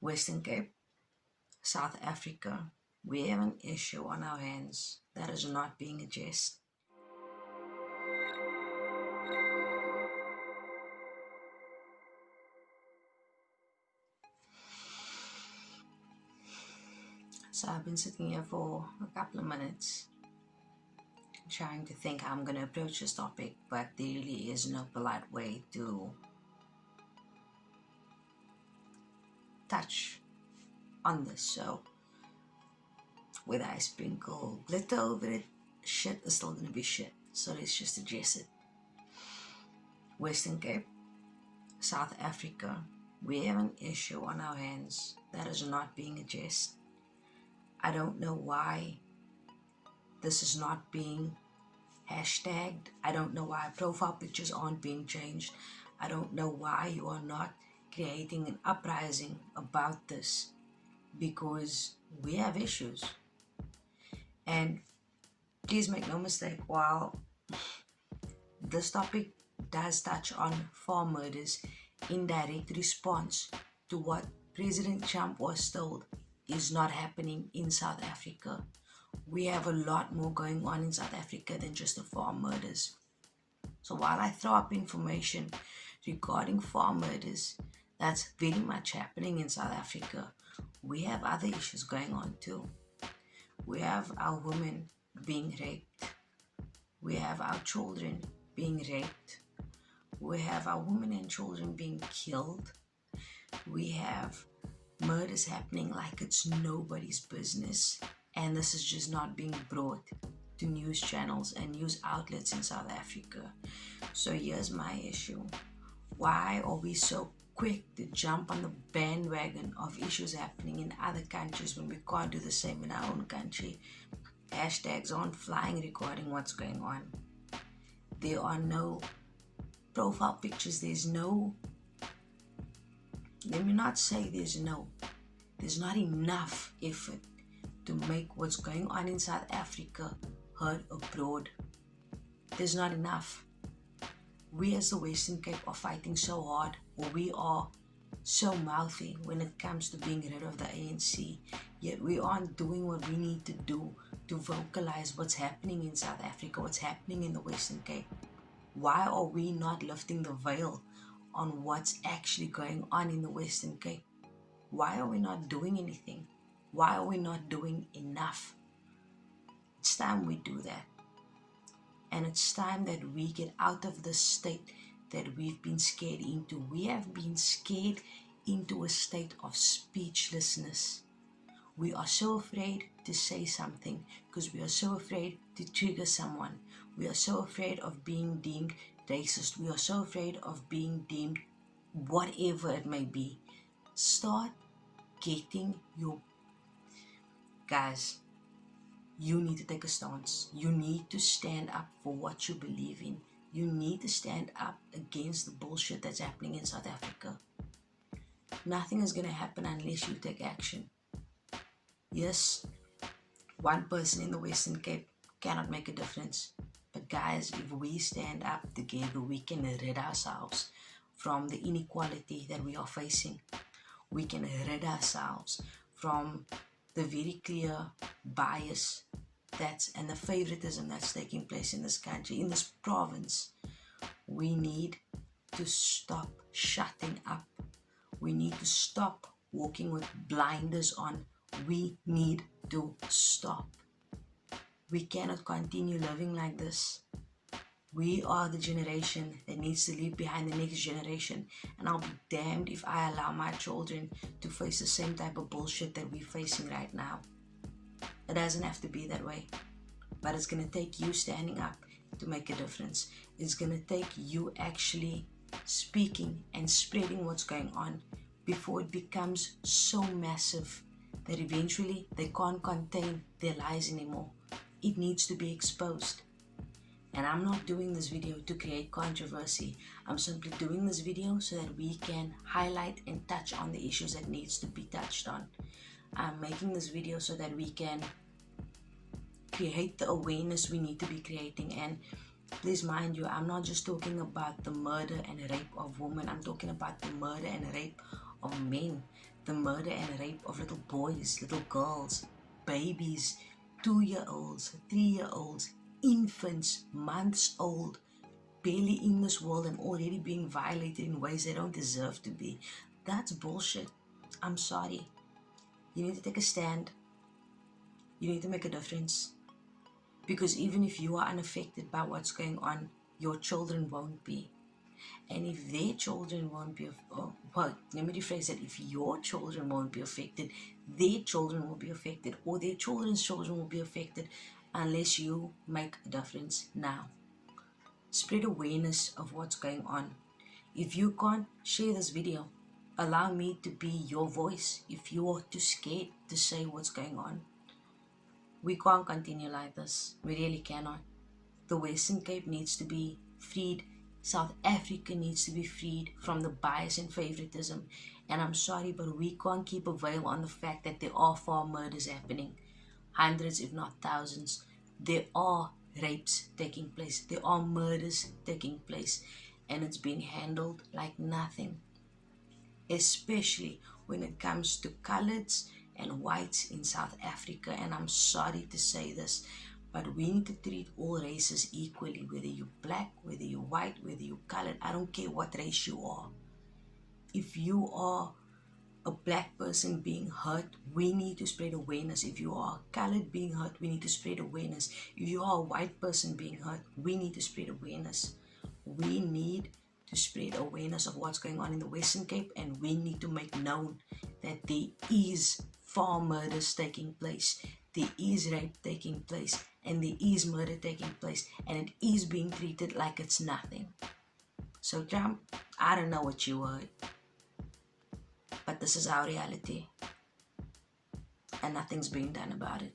Western Cape, South Africa, we have an issue on our hands that is not being addressed. So I've been sitting here for a couple of minutes trying to think how I'm going to approach this topic, but there really is no polite way to touch on this. So whether I sprinkle glitter over it, shit is still going to be shit. So let's just address it. Western Cape, South Africa, we have an issue on our hands that is not being addressed. I don't know why this is not being hashtagged. I don't know why profile pictures aren't being changed. I don't know why you are not creating an uprising about this, because we have issues. And please make no mistake, while this topic does touch on farm murders in direct response to what President Trump was told is not happening in South Africa. We have a lot more going on in South Africa than just the farm murders. So while I throw up information regarding farm murders, that's very much happening in South Africa, we have other issues going on too. We have our women being raped. We have our children being raped. We have our women and children being killed. We have murders happening like it's nobody's business, and this is just not being brought to news channels and news outlets in South Africa. So here's my issue. Why are we so quick to jump on the bandwagon of issues happening in other countries when we can't do the same in our own country? Hashtags aren't flying regarding what's going on. There are no profile pictures. There's no, let me not say there's not enough effort to make what's going on in South Africa heard abroad. There's not enough. We as the Western Cape are fighting so hard, or we are so mouthy when it comes to being rid of the ANC, yet we aren't doing what we need to do to vocalize what's happening in South Africa, what's happening in the Western Cape. Why are we not lifting the veil on what's actually going on in the Western Cape? Why are we not doing anything? Why are we not doing enough? It's time we do that. And it's time that we get out of the state that we've been scared into. We have been scared into a state of speechlessness. We are so afraid to say something because we are so afraid to trigger someone. We are so afraid of being deemed racist. We are so afraid of being deemed whatever it may be. Start getting your... Guys, you need to take a stance. You need to stand up for what you believe in. You need to stand up against the bullshit that's happening in South Africa. Nothing is going to happen unless you take action. Yes, one person in the Western Cape cannot make a difference. But guys, if we stand up together, we can rid ourselves from the inequality that we are facing. We can rid ourselves from the very clear bias and the favoritism that's taking place in this country, in this province. We need to stop shutting up. We need to stop walking with blinders on. We need to stop. We cannot continue living like this. We are the generation that needs to leave behind the next generation, and I'll be damned if I allow my children to face the same type of bullshit that we're facing right now. It doesn't have to be that way, but it's going to take you standing up to make a difference. It's going to take you actually speaking and spreading what's going on before it becomes so massive that eventually they can't contain their lies anymore. It needs to be exposed. And I'm not doing this video to create controversy. I'm simply doing this video so that we can highlight and touch on the issues that needs to be touched on. I'm making this video so that we can create the awareness we need to be creating. And please mind you, I'm not just talking about the murder and rape of women. I'm talking about the murder and rape of men. the murder and rape of little boys, little girls, babies, 2-year-olds, 3-year-olds, infants, months old, barely in this world and already being violated in ways they don't deserve to be. That's bullshit. I'm sorry. You need to take a stand. You need to make a difference. Because even if you are unaffected by what's going on, your children won't be. And if their children won't be, well, let me rephrase that. If your children won't be affected, their children will be affected, or their children's children will be affected unless you make a difference now. Spread awareness of what's going on. If you can't share this video, allow me to be your voice. If you are too scared to say what's going on, we can't continue like this. We really cannot. The Western Cape needs to be freed. South Africa needs to be freed from the bias and favoritism. And I'm sorry, but we can't keep a veil on the fact that there are far murders happening. Hundreds, if not thousands. There are rapes taking place. There are murders taking place. And it's being handled like nothing. Especially when it comes to coloreds and whites in South Africa. And I'm sorry to say this, but we need to treat all races equally, whether you're black, whether you're white, whether you're colored. I don't care what race you are. If you are a black person being hurt, we need to spread awareness. If you are colored being hurt, we need to spread awareness. If you are a white person being hurt, we need to spread awareness. We need to spread awareness of what's going on in the Western Cape, and we need to make known that there is far murders taking place. There is rape taking place, and there is murder taking place, and it is being treated like it's nothing. So Trump, I don't know what you heard, but this is our reality, and nothing's being done about it.